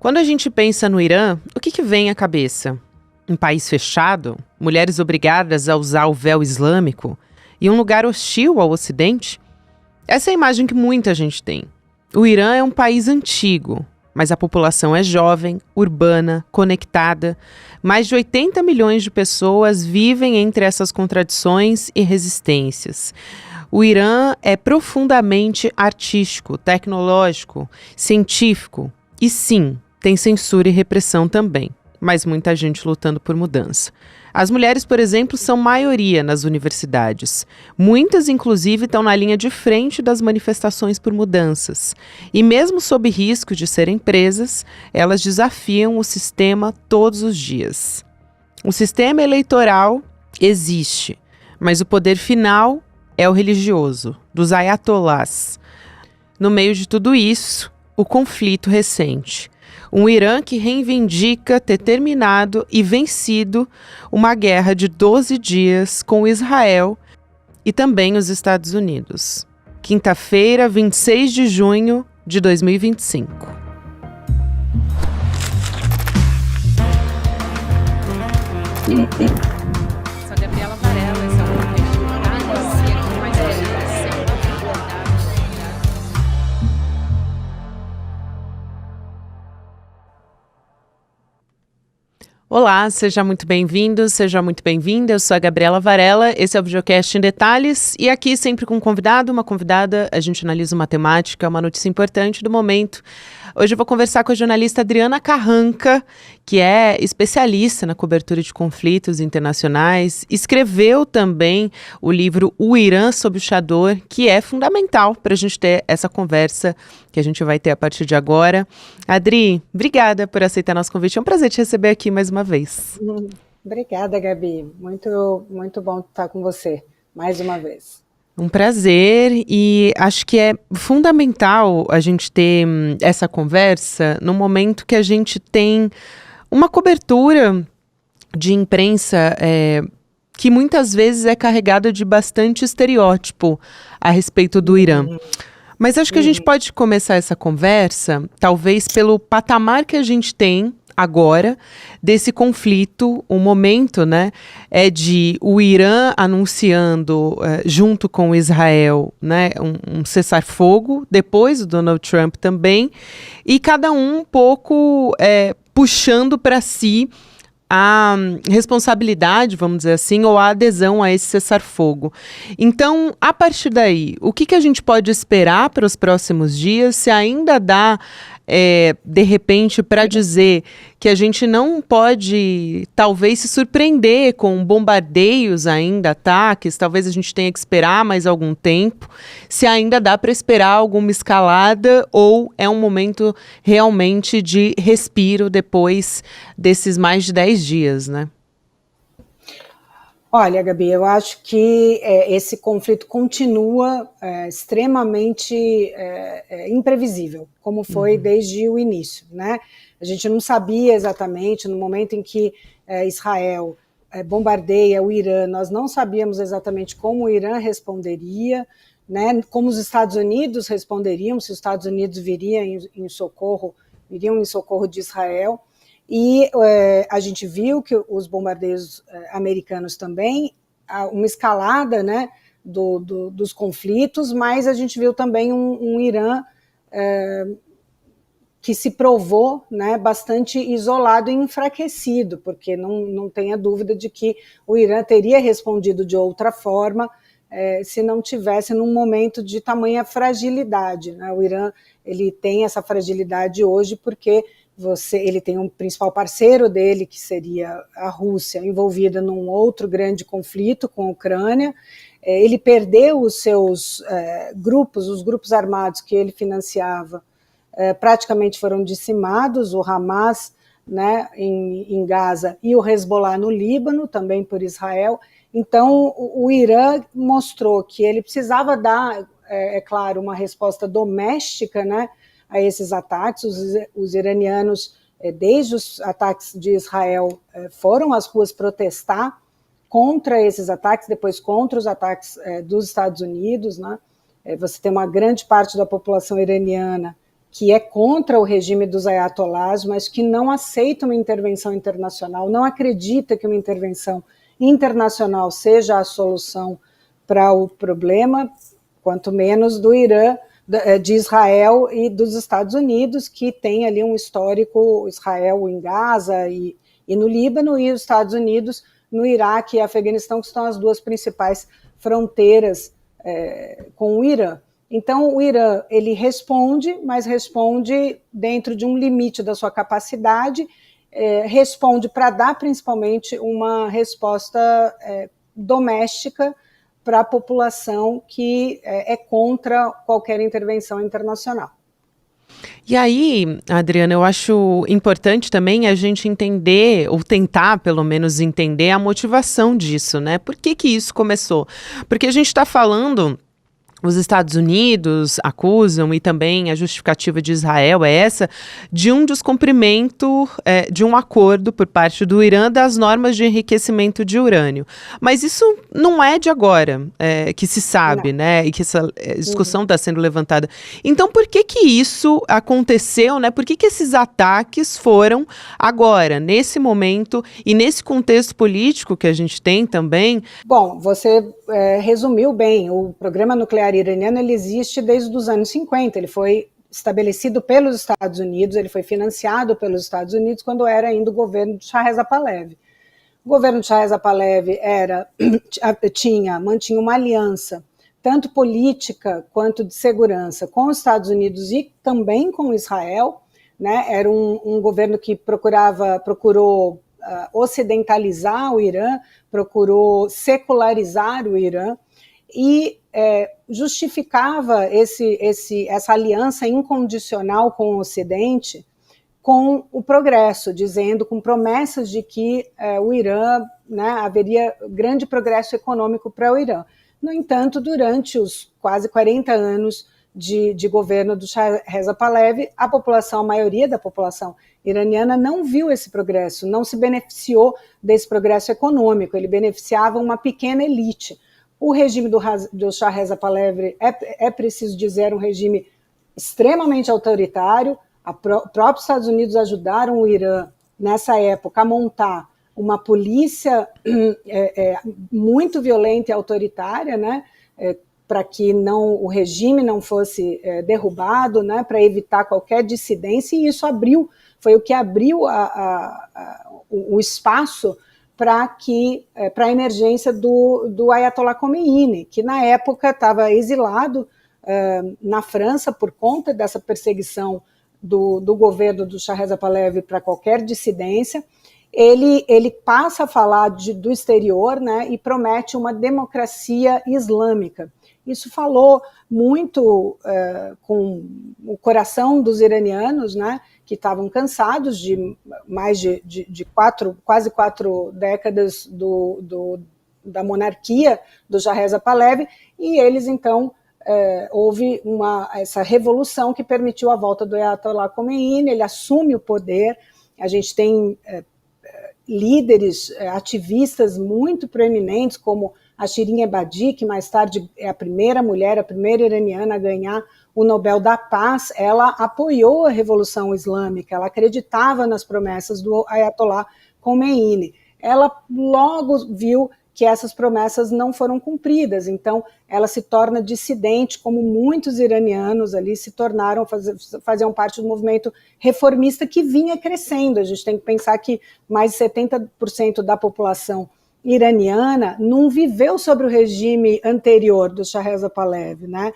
Quando a gente pensa no Irã, o que vem à cabeça? Um país fechado, mulheres obrigadas a usar o véu islâmico e um lugar hostil ao Ocidente? Essa é a imagem que muita gente tem. O Irã é um país antigo, mas a população é jovem, urbana, conectada. Mais de 80 milhões de pessoas vivem entre essas contradições e resistências. O Irã é profundamente artístico, tecnológico, científico e, sim, tem censura e repressão também, mas muita gente lutando por mudança. As mulheres, por exemplo, são maioria nas universidades. Muitas, inclusive, estão na linha de frente das manifestações por mudanças. E mesmo sob risco de serem presas, elas desafiam o sistema todos os dias. O sistema eleitoral existe, mas o poder final é o religioso, dos ayatolás. No meio de tudo isso, o conflito recente. Um Irã que reivindica ter terminado e vencido uma guerra de 12 dias com Israel e também os Estados Unidos. Quinta-feira, 26 de junho de 2025. Sou a Gabriela Varela, esse é o podcast Detalhes, e aqui mais uma edição da Olá, seja muito bem-vindo, seja muito bem-vinda. Eu sou a Gabriela Varela, esse é o videocast em detalhes e aqui sempre com um convidado, uma convidada, a gente analisa uma temática, uma notícia importante do momento. Hoje eu vou conversar com a jornalista Adriana Carranca, que é especialista na cobertura de conflitos internacionais, escreveu também o livro O Irã sob o Chador, que é fundamental para a gente ter essa conversa que a gente vai ter a partir de agora. Adri, obrigada por aceitar nosso convite, é um prazer te receber aqui mais uma vez. Obrigada, Gabi, muito bom estar com você mais uma vez. Um prazer, e acho que é fundamental a gente ter essa conversa no momento que a gente tem uma cobertura de imprensa que muitas vezes é carregada de bastante estereótipo a respeito do Irã. Mas acho que a gente pode começar essa conversa, talvez pelo patamar que a gente tem agora desse conflito. O momento, né, é de o Irã anunciando, junto com Israel, né, um cessar-fogo, depois o Donald Trump também, e cada um pouco puxando para si a responsabilidade, vamos dizer assim, ou a adesão a esse cessar-fogo. Então, a partir daí, o que a gente pode esperar para os próximos dias, se ainda dá, de repente, para dizer que a gente não pode, talvez, se surpreender com bombardeios ainda, ataques, talvez a gente tenha que esperar mais algum tempo, se ainda dá para esperar alguma escalada ou é um momento realmente de respiro depois desses mais de 10 dias, né? Olha, Gabi, eu acho que esse conflito continua extremamente imprevisível, como foi desde o início, né? A gente não sabia exatamente, no momento em que Israel bombardeia o Irã, nós não sabíamos exatamente como o Irã responderia, né? Como os Estados Unidos responderiam, se os Estados Unidos viriam em socorro de Israel. E a gente viu que os bombardeios americanos também, uma escalada, né, dos conflitos, mas a gente viu também um Irã que se provou, né, bastante isolado e enfraquecido, porque não tenha dúvida de que o Irã teria respondido de outra forma se não tivesse num momento de tamanha fragilidade, né? O Irã ele tem essa fragilidade hoje porque ele tem um principal parceiro dele, que seria a Rússia, envolvida num outro grande conflito com a Ucrânia. Ele perdeu os seus grupos, os grupos armados que ele financiava, praticamente foram dizimados, o Hamas, né, em Gaza e o Hezbollah no Líbano, também por Israel. Então, o Irã mostrou que ele precisava dar, claro, uma resposta doméstica, né, a esses ataques. Os iranianos, desde os ataques de Israel, foram às ruas protestar contra esses ataques, depois contra os ataques dos Estados Unidos, né? Você tem uma grande parte da população iraniana que é contra o regime dos ayatolás, mas que não aceita uma intervenção internacional, não acredita que uma intervenção internacional seja a solução para o problema, quanto menos do Irã, de Israel e dos Estados Unidos, que tem ali um histórico, Israel em Gaza e no Líbano, e os Estados Unidos no Iraque e Afeganistão, que são as duas principais fronteiras com o Irã. Então, o Irã, ele responde, mas responde dentro de um limite da sua capacidade, responde para dar, principalmente, uma resposta doméstica para a população que é contra qualquer intervenção internacional. E aí, Adriana, eu acho importante também a gente entender, ou tentar pelo menos entender a motivação disso, né? Por que que isso começou? Porque a gente está falando... Os Estados Unidos acusam, e também a justificativa de Israel é essa, de um descumprimento de um acordo por parte do Irã das normas de enriquecimento de urânio. Mas isso não é de agora que se sabe, né? E que essa discussão está sendo levantada. Então, por que que isso aconteceu, né? Por que que esses ataques foram agora, nesse momento e nesse contexto político que a gente tem também? Bom, você resumiu bem. O programa nuclear iraniano, ele existe desde os anos 50, ele foi estabelecido pelos Estados Unidos, ele foi financiado pelos Estados Unidos quando era ainda o governo de Shah Reza Pahlavi. O governo de Shah Reza Pahlavi mantinha uma aliança, tanto política quanto de segurança, com os Estados Unidos e também com Israel, né? Era um governo que procurou ocidentalizar o Irã, procurou secularizar o Irã, e justificava essa aliança incondicional com o Ocidente com o progresso, dizendo, com promessas de que o Irã, né, haveria grande progresso econômico para o Irã. No entanto, durante os quase 40 anos de governo do Shah Reza Pahlavi, a maioria da população iraniana não viu esse progresso, não se beneficiou desse progresso econômico, ele beneficiava uma pequena elite. O regime do Shah Reza Pahlavi é preciso dizer, um regime extremamente autoritário. Próprios Estados Unidos ajudaram o Irã, nessa época, a montar uma polícia muito violenta e autoritária, né, para que o regime não fosse derrubado, né, para evitar qualquer dissidência, e isso foi o que abriu o espaço para a emergência do Ayatollah Khomeini, que na época estava exilado na França por conta dessa perseguição do governo do Shah Reza Pahlavi para qualquer dissidência. Ele passa a falar do exterior, né, e promete uma democracia islâmica. Isso falou muito com o coração dos iranianos, né, que estavam cansados de mais de quase 4 décadas da monarquia do Shah Reza Pahlavi, e eles, então, houve essa revolução que permitiu a volta do Ayatollah Khomeini, ele assume o poder. A gente tem líderes, ativistas muito proeminentes, como a Shirin Ebadi, que mais tarde é a primeira mulher, a primeira iraniana a ganhar o Nobel da Paz. Ela apoiou a Revolução Islâmica, ela acreditava nas promessas do Ayatollah Khomeini. Ela logo viu que essas promessas não foram cumpridas, então ela se torna dissidente, como muitos iranianos ali se tornaram, faziam parte do movimento reformista que vinha crescendo. A gente tem que pensar que mais de 70% da população iraniana não viveu sobre o regime anterior do Shah Reza Pahlavi, né?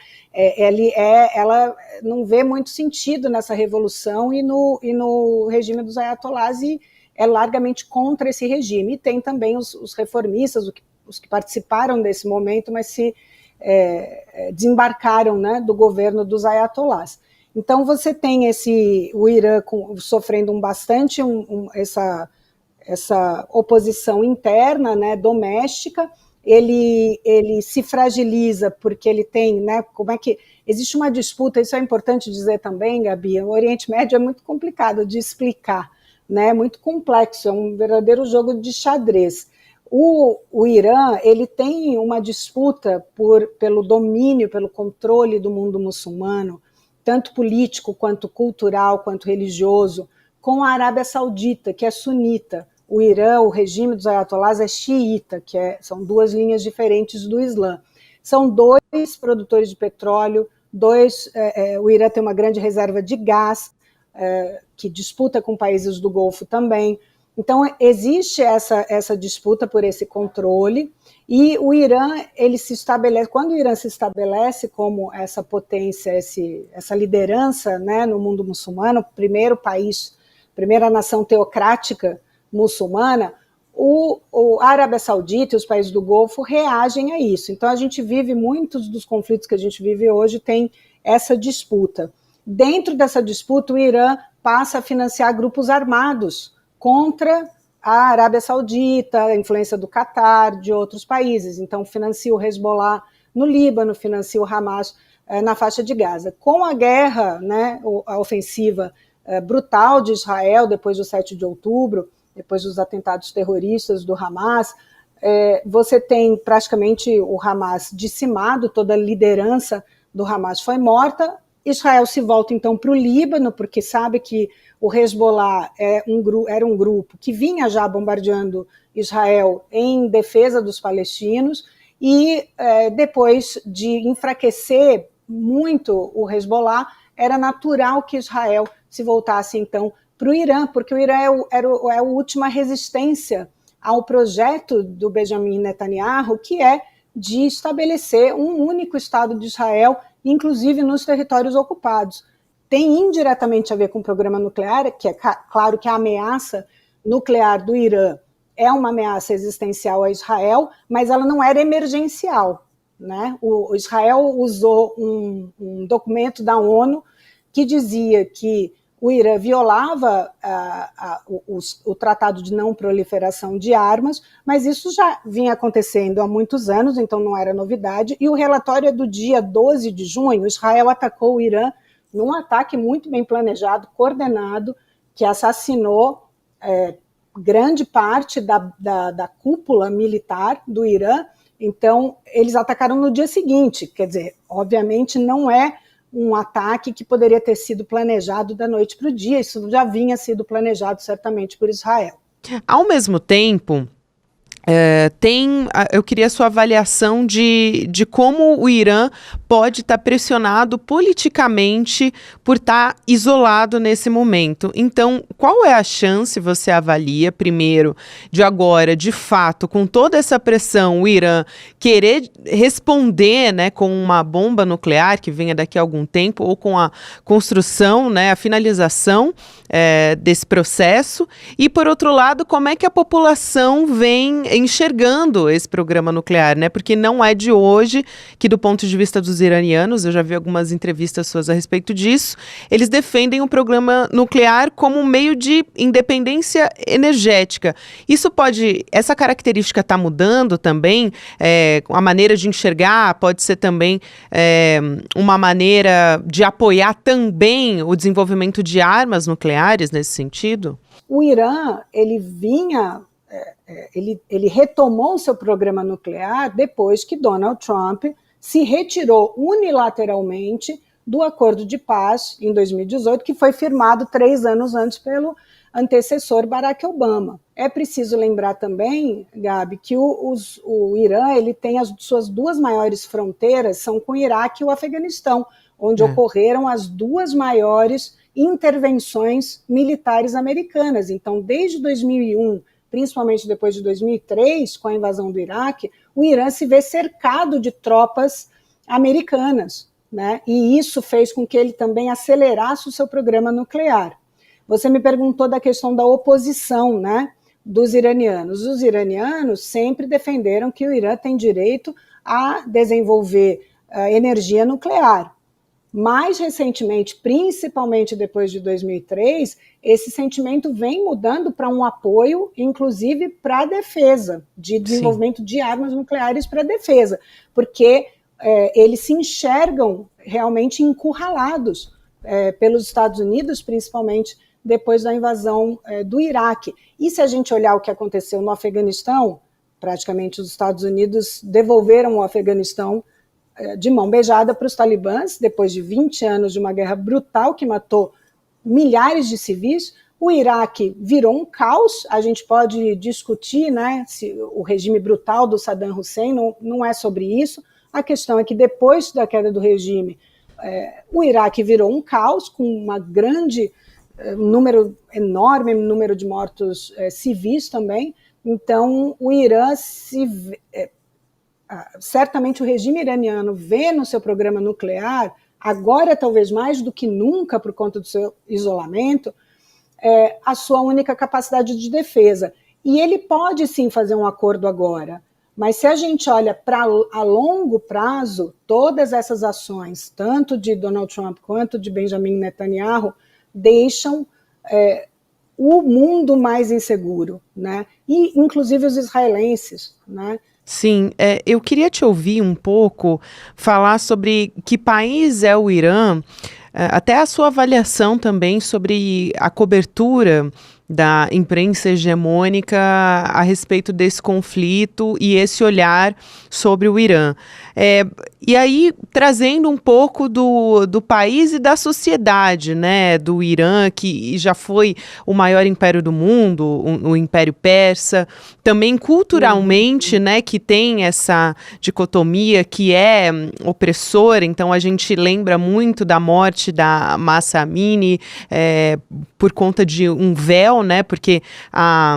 Ela não vê muito sentido nessa revolução e no regime dos ayatollahs, e é largamente contra esse regime. E tem também os reformistas, os que participaram desse momento, mas se desembarcaram, né, do governo dos ayatollahs. Então você tem o Irã sofrendo bastante essa oposição interna, né, doméstica. Ele se fragiliza porque ele tem, né, existe uma disputa, isso é importante dizer também, Gabi. O Oriente Médio é muito complicado de explicar, né, muito complexo, é um verdadeiro jogo de xadrez. O Irã, ele tem uma disputa pelo domínio, pelo controle do mundo muçulmano, tanto político, quanto cultural, quanto religioso, com a Arábia Saudita, que é sunita. O Irã, o regime dos ayatolás, é xiita, são duas linhas diferentes do Islã. São dois produtores de petróleo, o Irã tem uma grande reserva de gás, que disputa com países do Golfo também. Então, existe essa disputa por esse controle, e o Irã, quando o Irã se estabelece como essa potência, essa liderança, né, no mundo muçulmano, primeira nação teocrática muçulmana, a Arábia Saudita e os países do Golfo reagem a isso. Então, a gente vive, muitos dos conflitos que a gente vive hoje tem essa disputa. Dentro dessa disputa, o Irã passa a financiar grupos armados contra a Arábia Saudita, a influência do Catar, de outros países. Então, financia o Hezbollah no Líbano, financia o Hamas na faixa de Gaza. Com a guerra, né, a ofensiva brutal de Israel, depois do 7 de outubro, depois dos atentados terroristas do Hamas, você tem praticamente o Hamas dizimado, toda a liderança do Hamas foi morta. Israel se volta então para o Líbano, porque sabe que o Hezbollah era um grupo que vinha já bombardeando Israel em defesa dos palestinos, e depois de enfraquecer muito o Hezbollah, era natural que Israel se voltasse então para o Irã, porque o Irã é a última resistência ao projeto do Benjamin Netanyahu, que é de estabelecer um único Estado de Israel, inclusive nos territórios ocupados. Tem indiretamente a ver com o programa nuclear, que é claro que a ameaça nuclear do Irã é uma ameaça existencial a Israel, mas ela não era emergencial, né? O Israel usou um documento da ONU que dizia que o Irã violava o Tratado de Não Proliferação de Armas, mas isso já vinha acontecendo há muitos anos, então não era novidade, e o relatório é do dia 12 de junho, Israel atacou o Irã num ataque muito bem planejado, coordenado, que assassinou grande parte da cúpula militar do Irã. Então, eles atacaram no dia seguinte, quer dizer, obviamente não é um ataque que poderia ter sido planejado da noite para o dia, isso já vinha sido planejado certamente por Israel. Ao mesmo tempo, eu queria a sua avaliação de como o Irã pode estar pressionado politicamente por estar isolado nesse momento. Então, qual é a chance, você avalia, primeiro, de agora, de fato, com toda essa pressão, o Irã querer responder, né, com uma bomba nuclear que venha daqui a algum tempo, ou com a construção, né, a finalização desse processo, e, por outro lado, como é que a população vem enxergando esse programa nuclear, né? Porque não é de hoje que, do ponto de vista dos iranianos, eu já vi algumas entrevistas suas a respeito disso, eles defendem o programa nuclear como um meio de independência energética. Essa característica está mudando também, a maneira de enxergar pode ser também uma maneira de apoiar também o desenvolvimento de armas nucleares nesse sentido? O Irã, ele retomou o seu programa nuclear depois que Donald Trump se retirou unilateralmente do acordo de paz em 2018, que foi firmado 3 anos antes pelo antecessor Barack Obama. É preciso lembrar também, Gabi, que o Irã ele tem as suas 2 maiores fronteiras, são com o Iraque e o Afeganistão, onde ocorreram as 2 maiores intervenções militares americanas. Então, desde 2001, principalmente depois de 2003, com a invasão do Iraque, o Irã se vê cercado de tropas americanas, né? E isso fez com que ele também acelerasse o seu programa nuclear. Você me perguntou da questão da oposição, né, dos iranianos. Os iranianos sempre defenderam que o Irã tem direito a desenvolver energia nuclear. Mais recentemente, principalmente depois de 2003, esse sentimento vem mudando para um apoio, inclusive para a defesa, de desenvolvimento de armas nucleares para a defesa, porque eles se enxergam realmente encurralados pelos Estados Unidos, principalmente depois da invasão do Iraque. E se a gente olhar o que aconteceu no Afeganistão, praticamente os Estados Unidos devolveram o Afeganistão de mão beijada para os talibãs, depois de 20 anos de uma guerra brutal que matou milhares de civis. O Iraque virou um caos. A gente pode discutir, né, se o regime brutal do Saddam Hussein, não é sobre isso. A questão é que depois da queda do regime, o Iraque virou um caos, com uma grande enorme número de mortos civis também. Então, o Irã certamente o regime iraniano vê no seu programa nuclear, agora talvez mais do que nunca por conta do seu isolamento, a sua única capacidade de defesa. E ele pode sim fazer um acordo agora, mas se a gente olha para a longo prazo, todas essas ações, tanto de Donald Trump quanto de Benjamin Netanyahu, deixam o mundo mais inseguro, né? E inclusive os israelenses, né? Sim, eu queria te ouvir um pouco falar sobre que país é o Irã, até a sua avaliação também sobre a cobertura da imprensa hegemônica a respeito desse conflito e esse olhar sobre o Irã. E aí, trazendo um pouco do país e da sociedade, né, do Irã, que já foi o maior império do mundo, o Império Persa, também culturalmente, né, que tem essa dicotomia que é opressora. Então a gente lembra muito da morte da Mahsa Amini por conta de um véu, né, porque a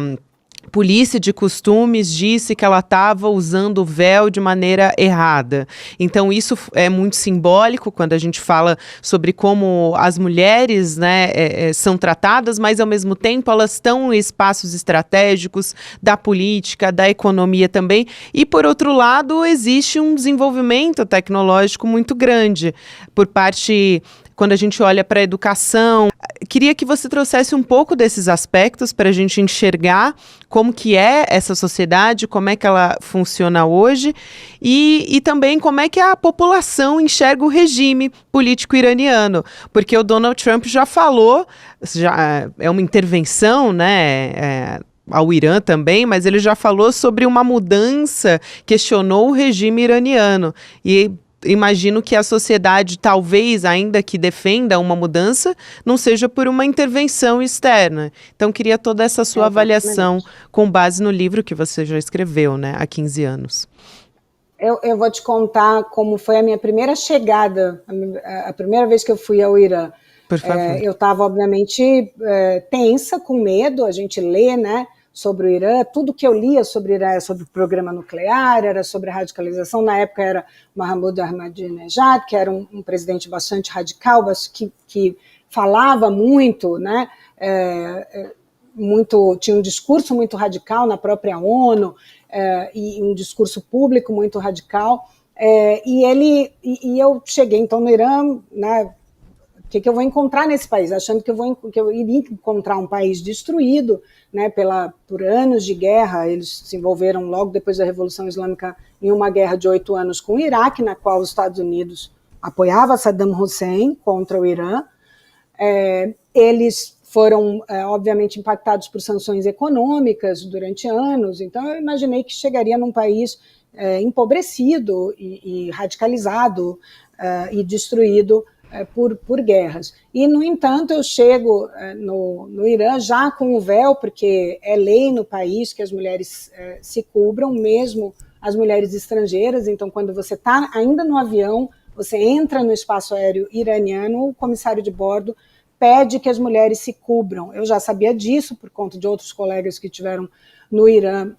polícia de costumes disse que ela estava usando o véu de maneira errada. Então isso é muito simbólico quando a gente fala sobre como as mulheres, né, são tratadas, mas ao mesmo tempo elas estão em espaços estratégicos da política, da economia também. E por outro lado, existe um desenvolvimento tecnológico muito grande por parte, quando a gente olha para a educação. Queria que você trouxesse um pouco desses aspectos para a gente enxergar como que é essa sociedade, como é que ela funciona hoje e também como é que a população enxerga o regime político iraniano, porque o Donald Trump já falou, é uma intervenção, né, ao Irã também, mas ele já falou sobre uma mudança, questionou o regime iraniano e imagino que a sociedade, talvez, ainda que defenda uma mudança, não seja por uma intervenção externa. Então, queria toda essa sua avaliação com base no livro que você já escreveu, né, há 15 anos. Eu vou te contar como foi a minha primeira chegada, a primeira vez que eu fui ao Irã. Por favor. Eu estava, obviamente, tensa, com medo. A gente lê, né, sobre o Irã, tudo que eu lia sobre o Irã era sobre o programa nuclear, era sobre a radicalização. Na época era Mahmoud Ahmadinejad, que era um presidente bastante radical, que falava muito, né, tinha um discurso muito radical na própria ONU, e um discurso público muito radical. E eu cheguei então no Irã, né, o que eu vou encontrar nesse país? Achando que eu iria encontrar um país destruído, né, por anos de guerra. Eles se envolveram logo depois da Revolução Islâmica em uma guerra de 8 anos com o Iraque, na qual os Estados Unidos apoiava Saddam Hussein contra o Irã. Eles foram, obviamente, impactados por sanções econômicas durante anos. Então, eu imaginei que chegaria num país empobrecido e radicalizado e destruído por guerras. E, no entanto, eu chego no Irã já com o véu, porque é lei no país que as mulheres se cubram, mesmo as mulheres estrangeiras. Então, quando você está ainda no avião, você entra no espaço aéreo iraniano, o comissário de bordo pede que as mulheres se cubram. Eu já sabia disso por conta de outros colegas que estiveram no Irã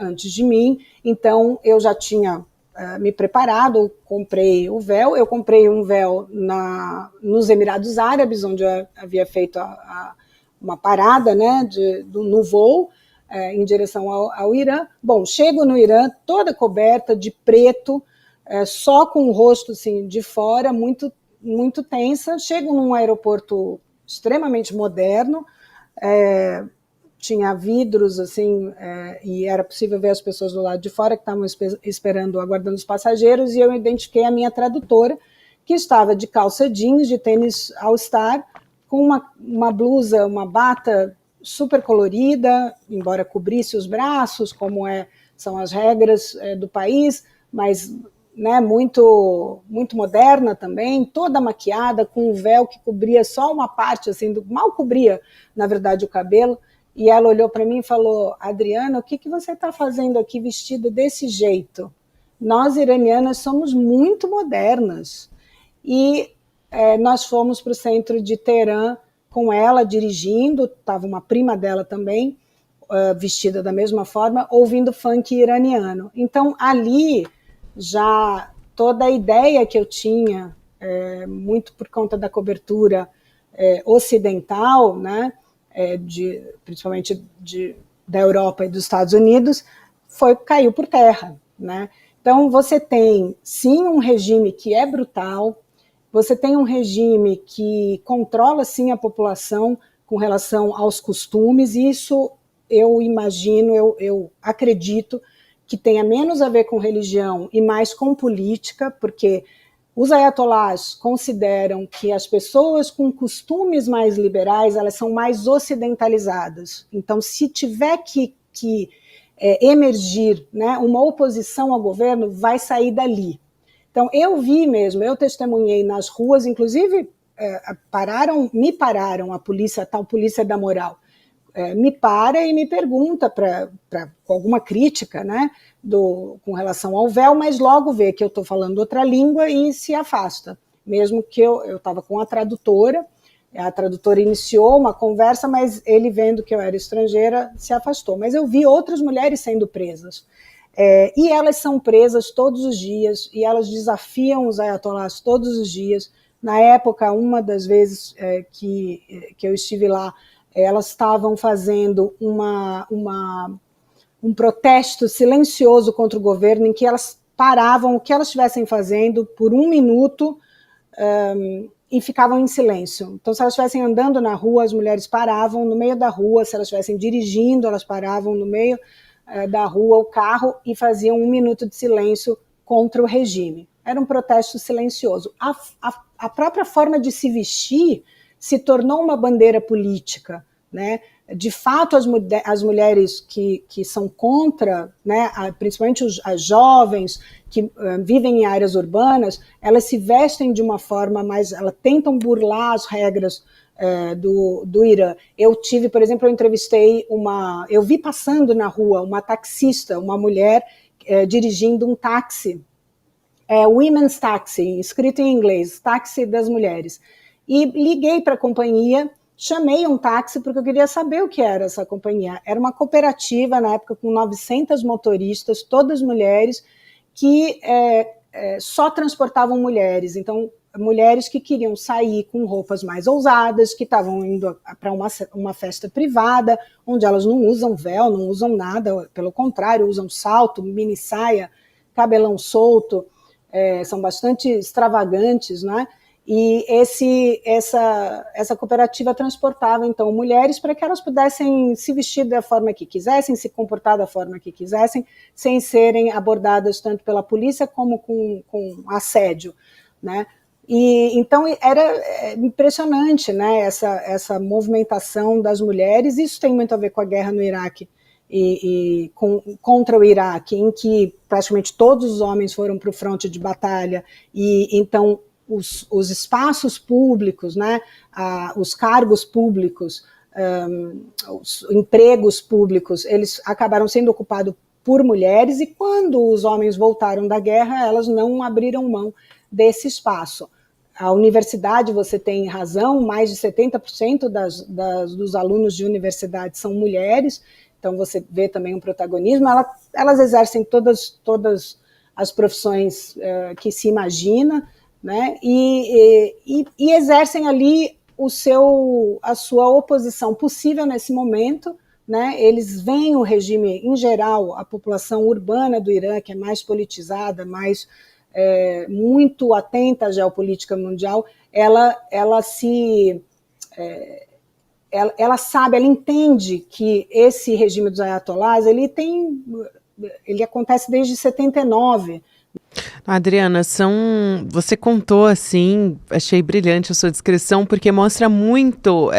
antes de mim, então eu já tinha me preparado, comprei o véu. Eu comprei um véu nos Emirados Árabes, onde eu havia feito uma parada, né, no voo em direção ao Irã. Bom, chego no Irã toda coberta de preto, só com o rosto assim, de fora, muito, muito tensa. Chego num aeroporto extremamente moderno, tinha vidros, assim, e era possível ver as pessoas do lado de fora que estavam esperando, aguardando os passageiros, e eu identifiquei a minha tradutora, que estava de calça jeans, de tênis All-Star, com uma blusa, uma bata super colorida, embora cobrisse os braços, como são as regras do país, mas né, muito moderna também, toda maquiada, com um véu que cobria só uma parte, assim, mal cobria, na verdade, o cabelo. E ela olhou para mim e falou: Adriana, o que você está fazendo aqui vestida desse jeito? Nós, iranianas, somos muito modernas. E nós fomos para o centro de Teherã com ela dirigindo, estava uma prima dela também, vestida da mesma forma, ouvindo funk iraniano. Então, ali, já toda a ideia que eu tinha, muito por conta da cobertura ocidental, né, principalmente da Europa e dos Estados Unidos, caiu por terra, né? Então, você tem, sim, um regime que é brutal, você tem um regime que controla, sim, a população com relação aos costumes, e isso eu imagino, eu acredito que tenha menos a ver com religião e mais com política, porque os ayatolás consideram que as pessoas com costumes mais liberais, elas são mais ocidentalizadas. Então, se tiver que emergir, né, uma oposição ao governo, vai sair dali. Então, eu vi mesmo, eu testemunhei nas ruas, inclusive me pararam a polícia, a tal polícia da moral, me para e me pergunta com alguma crítica, né, com relação ao véu, mas logo vê que eu estou falando outra língua e se afasta. Mesmo que eu estava com a tradutora iniciou uma conversa, mas ele, vendo que eu era estrangeira, se afastou. Mas eu vi outras mulheres sendo presas. E elas são presas todos os dias, e elas desafiam os ayatolás todos os dias. Na época, uma das vezes que eu estive lá, elas estavam fazendo um protesto silencioso contra o governo, em que elas paravam o que elas estivessem fazendo por 1 minuto e ficavam em silêncio. Então, se elas estivessem andando na rua, as mulheres paravam no meio da rua, se elas estivessem dirigindo, elas paravam no meio da rua, o carro, e faziam 1 minuto de silêncio contra o regime. Era um protesto silencioso. A própria forma de se vestir se tornou uma bandeira política, né? De fato, as mulheres que são contra, né, principalmente as jovens que vivem em áreas urbanas, elas se vestem de uma forma mais, elas tentam burlar as regras do Irã. Por exemplo, eu entrevistei eu vi passando na rua uma taxista, uma mulher dirigindo um táxi, Women's Taxi, escrito em inglês, táxi das mulheres. E liguei para a companhia, chamei um táxi porque eu queria saber o que era essa companhia. Era uma cooperativa, na época, com 900 motoristas, todas mulheres, que só transportavam mulheres. Então, mulheres que queriam sair com roupas mais ousadas, que estavam indo para uma festa privada, onde elas não usam véu, não usam nada, pelo contrário, usam salto, mini saia, cabelão solto, são bastante extravagantes, né? E essa cooperativa transportava, então, mulheres para que elas pudessem se vestir da forma que quisessem, se comportar da forma que quisessem, sem serem abordadas tanto pela polícia como com assédio, né? E então era impressionante, né, essa movimentação das mulheres. Isso tem muito a ver com a guerra no Iraque contra o Iraque, em que praticamente todos os homens foram para o fronte de batalha, e então os espaços públicos, né, os cargos públicos, os empregos públicos, eles acabaram sendo ocupados por mulheres, e quando os homens voltaram da guerra, elas não abriram mão desse espaço. A universidade, você tem razão, mais de 70% dos alunos de universidade são mulheres, então você vê também um protagonismo. Elas exercem todas as profissões que se imagina, né? E exercem ali a sua oposição possível nesse momento, né? Eles veem o regime, em geral, a população urbana do Irã, que é mais politizada, muito atenta à geopolítica mundial, ela sabe, ela entende que esse regime dos ayatolás, ele acontece desde 79, Adriana, você contou assim, achei brilhante a sua descrição, porque mostra muito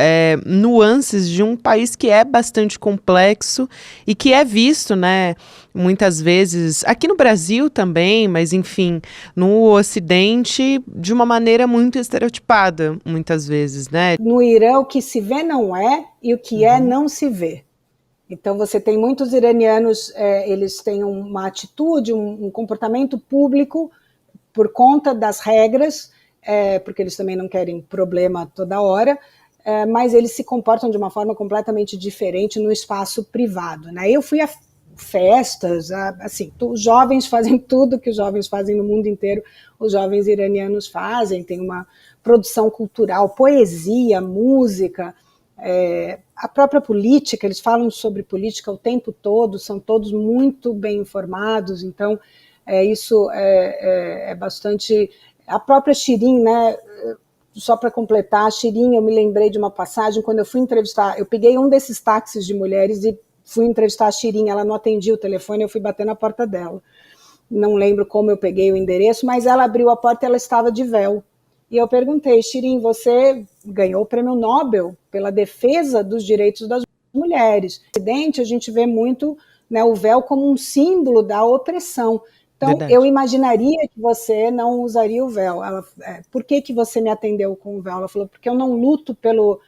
nuances de um país que é bastante complexo e que é visto, né, muitas vezes, aqui no Brasil também, mas enfim, no Ocidente, de uma maneira muito estereotipada, muitas vezes, né? No Irã, o que se vê não é, e o que é não se vê. Então, você tem muitos iranianos, eles têm uma atitude, um comportamento público por conta das regras, porque eles também não querem problema toda hora, mas eles se comportam de uma forma completamente diferente no espaço privado, né? Eu fui a festas, assim, os jovens fazem tudo que os jovens fazem no mundo inteiro, os jovens iranianos fazem, tem uma produção cultural, poesia, música, a própria política, eles falam sobre política o tempo todo, são todos muito bem informados, então isso é bastante... A própria Shirin, né, só para completar, a Shirin, eu me lembrei de uma passagem, quando eu fui entrevistar, eu peguei um desses táxis de mulheres e fui entrevistar a Shirin, ela não atendia o telefone, eu fui bater na porta dela. Não lembro como eu peguei o endereço, mas ela abriu a porta e ela estava de véu. E eu perguntei, Shirin, você ganhou o prêmio Nobel pela defesa dos direitos das mulheres. No Ocidente, a gente vê muito, né, o véu como um símbolo da opressão. Então, verdade, eu imaginaria que você não usaria o véu. Ela, por que você me atendeu com o véu? Ela falou, porque eu não luto pelo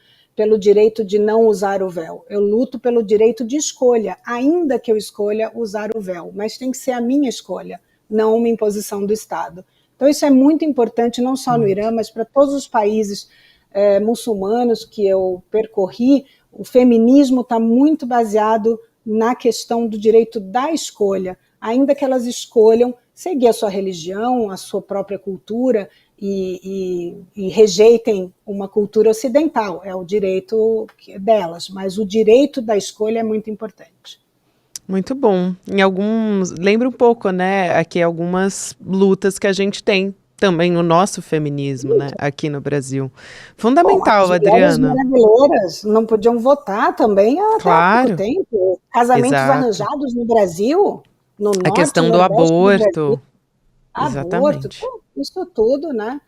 direito de não usar o véu. Eu luto pelo direito de escolha, ainda que eu escolha usar o véu. Mas tem que ser a minha escolha, não uma imposição do Estado. Então, isso é muito importante, não só no Irã, mas para todos os países muçulmanos que eu percorri. O feminismo está muito baseado na questão do direito da escolha, ainda que elas escolham seguir a sua religião, a sua própria cultura e rejeitem uma cultura ocidental. É o direito delas, mas o direito da escolha é muito importante. Muito bom. Lembra um pouco, né, aqui algumas lutas que a gente tem também no nosso feminismo, né, aqui no Brasil. Fundamental, bom, Adriana. As brasileiras não podiam votar também há pouco tempo. Casamentos arranjados no Brasil, no norte, a questão do aborto. Exatamente. Aborto, isso tudo, né?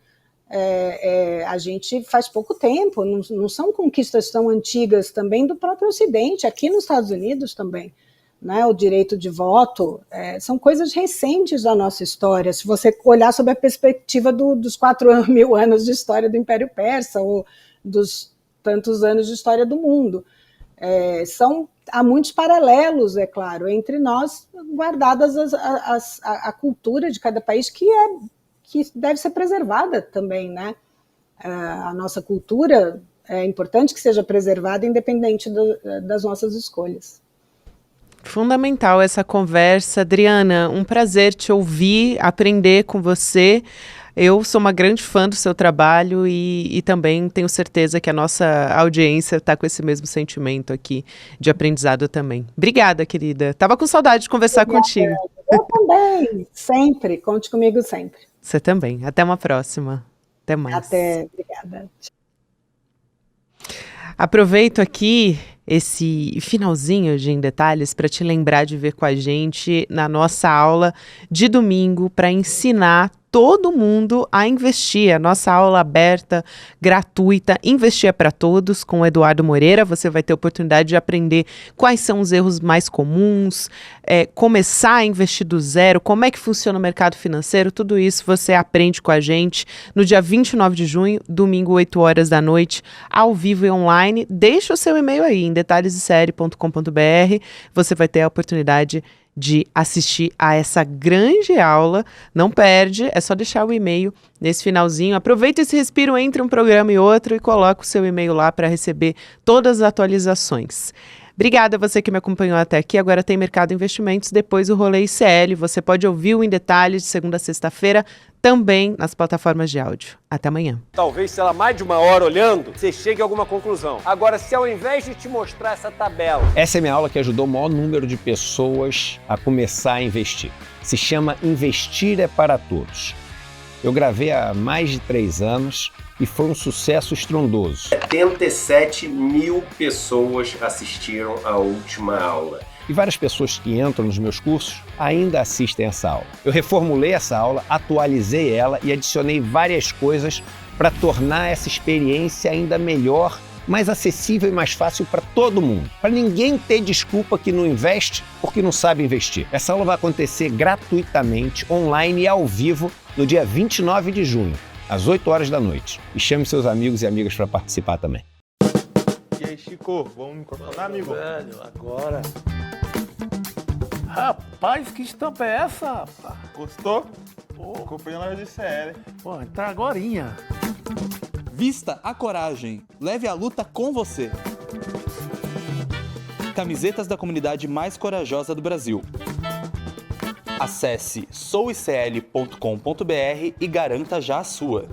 A gente faz pouco tempo, não são conquistas tão antigas também do próprio Ocidente, aqui nos Estados Unidos também. Né, o direito de voto, são coisas recentes da nossa história. Se você olhar sob a perspectiva dos 4.000 anos de história do Império Persa, ou dos tantos anos de história do mundo. Há muitos paralelos, é claro, entre nós, guardadas a cultura de cada país, que deve ser preservada também. Né? A nossa cultura é importante que seja preservada, independente das nossas escolhas. Fundamental essa conversa. Adriana, um prazer te ouvir, aprender com você. Eu sou uma grande fã do seu trabalho e também tenho certeza que a nossa audiência está com esse mesmo sentimento aqui de aprendizado também. Obrigada, querida. Estava com saudade de conversar contigo. Eu também, sempre. Conte comigo sempre. Você também. Até uma próxima. Até mais. Até. Obrigada. Aproveito aqui esse finalzinho de Em Detalhes para te lembrar de ver com a gente na nossa aula de domingo para ensinar todo mundo a investir. A nossa aula aberta, gratuita, Investir é para Todos, com o Eduardo Moreira. Você vai ter a oportunidade de aprender quais são os erros mais comuns, começar a investir do zero, como é que funciona o mercado financeiro, tudo isso você aprende com a gente no dia 29 de junho, domingo, 8 horas da noite, ao vivo e online. Deixa o seu e-mail aí, em detalhesdesérie.com.br. Você vai ter a oportunidade de assistir a essa grande aula. Não perde, é só deixar o e-mail nesse finalzinho. Aproveita esse respiro entre um programa e outro e coloca o seu e-mail lá para receber todas as atualizações. Obrigada a você que me acompanhou até aqui. Agora tem Mercado Investimentos, depois o Rolê ICL. Você pode ouvir o Em Detalhes de segunda a sexta-feira, também nas plataformas de áudio. Até amanhã. Talvez, sei lá, mais de uma hora olhando, você chegue a alguma conclusão. Agora, se ao invés de te mostrar essa tabela... Essa é a minha aula que ajudou o maior número de pessoas a começar a investir. Se chama Investir é para Todos. Eu gravei há mais de 3 anos e foi um sucesso estrondoso. 77 mil pessoas assistiram à última aula. E várias pessoas que entram nos meus cursos ainda assistem essa aula. Eu reformulei essa aula, atualizei ela e adicionei várias coisas para tornar essa experiência ainda melhor, mais acessível e mais fácil para todo mundo. Para ninguém ter desculpa que não investe porque não sabe investir. Essa aula vai acontecer gratuitamente, online e ao vivo no dia 29 de junho, às 8 horas da noite. E chame seus amigos e amigas para participar também. E aí, Chico, vamos microfonar, amigo? Velho, agora. Rapaz, que estampa é essa, rapaz? Gostou? Pô, Comprei na loja de CL. pô, entrar agorinha. Vista a coragem. Leve a luta com você. Camisetas da comunidade mais corajosa do Brasil. Acesse souicl.com.br e garanta já a sua.